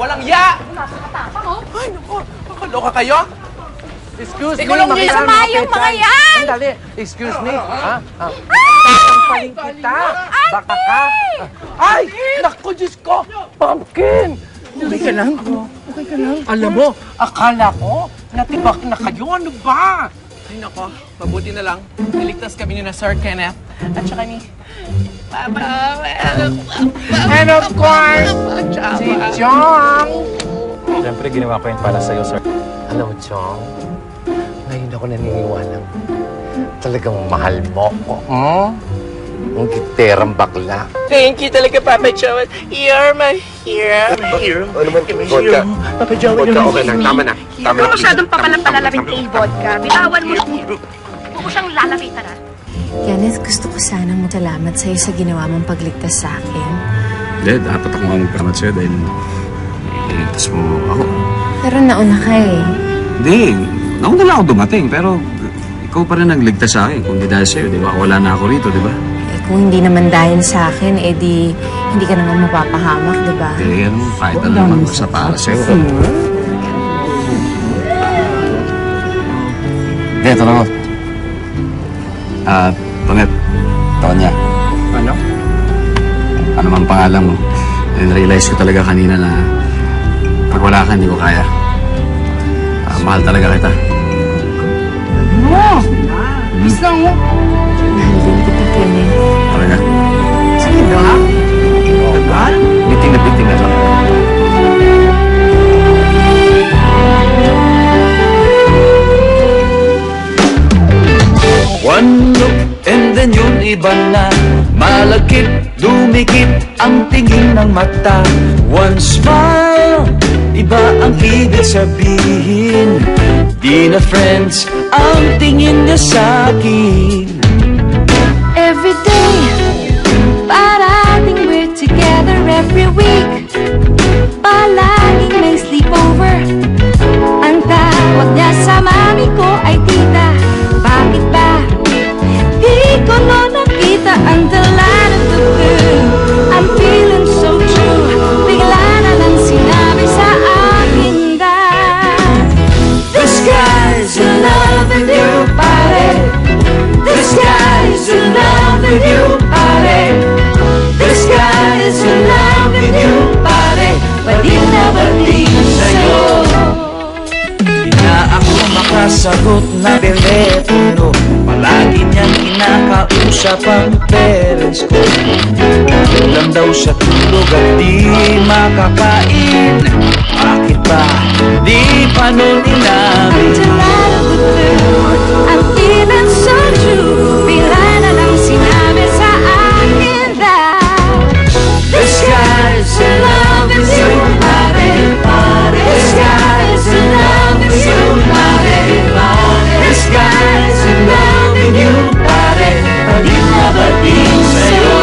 Walang ya! Nakakatapang, oh. Ay, naku. Makaloka kayo? Excuse me, Ikulong niyo sa mayong mga yan! Sandali, excuse me. Ha? Ay! Sampaling kita. Baka ka. Ay! Naku, Diyos ko! Pumpkin! Okay ka lang? Okay ka lang? Alam mo, akala ko, natibak na kayo. Ano ba? Ay, naku. Mabuti na lang. Niligtas kami ni na Sir Kenneth. At saka ni... And of course, si Chong. Siyempre, ginawa ko yun para sa'yo, sir. Alam mo, Chong, ngayon ako naniniwalang talagang mahal mo ko. Ang giterang bakla. Thank you talaga, Papa Joel. You're my hero. Ano man, vodka. Papa Joel, Vodka, okay lang. Tama na. Huwag mo masyadong papalalamig kay vodka. Bitawan mo siya. Huwag mo siyang lalapitan, ha? Kenneth, gusto ko sanang magsalamat sa'yo sa ginawa mong pagligtas sa akin. Hindi, dapat ako nga magparamat sa'yo dahil iligtas mo ako. Pero nauna ka eh. Hindi, nauna lang ako dumating, pero ikaw pa rin nagligtas sa akin. Kung di dahil sa'yo, di ba? Wala na ako rito, di ba? Eh, kung hindi naman dahil sa akin, eh di hindi ka naman mapapahamak, di ba? Hindi, kahit ano naman sa para sa'yo. Hindi, ito lang ako. Tonget, Tonya. Ano? Ano mang pangalan mo? Na-realize ko talaga kanina na pag wala ka, hindi ko kaya. Mahal talaga kita. Miss lang mo. Mahal din kita, Kenneth. Talaga. Sige ba? Tagal? Biting na lang. One look and then yun iba na. Malagkit, dumikit ang tingin ng mata. One smile, iba ang ibig sabihin. Di na friends ang tingin niya sa'kin. Every day, parating we're together every week. Palaging may sleepover. Ang tawag niya sa mami ko ay tita. Bakit ba? Di ko no nakita ang dalan of the blue. I'm feeling so true. Bigla na lang sinabi sa akin that This guy's in love with you, pare. This guy's in love with you, pare. This guy's in love with you, pare. Pwede na ba di sa'yo? Di na ako makasagot na telepono. Palagi niyang kinakausap ang parents ko. Kulang daw sa tulog at di makakain. Bakit ba di pa nun inamin? Until out of the blue, I'm feeling so true. Bigla na lang sinabi sa akin that This guy's in love with you, pare, pare. This guy's in love with you, pare, pare. This guy's in love with you, pare. Pwede na ba din sa'yo?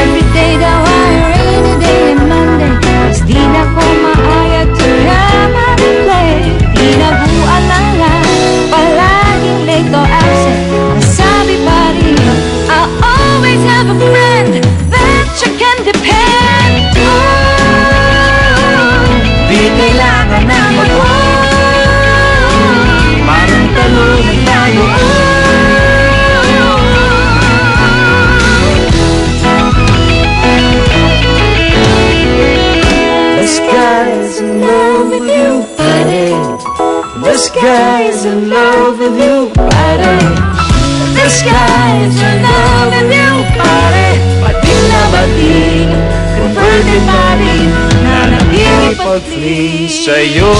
every day daw ay rainy day and Monday. Mas di na ko maayag to play. Di na buwan lang nga, palaging late or absent. Ang sabi pa rin, I always have a friend that you can depend on. Di kailangan ng parang talungan tayo. This guy's in love with you, buddy. This guy's in love with you, buddy. This guy's in love with you, buddy. Pati na bating, converted body, na nakikipag-flee sa'yo.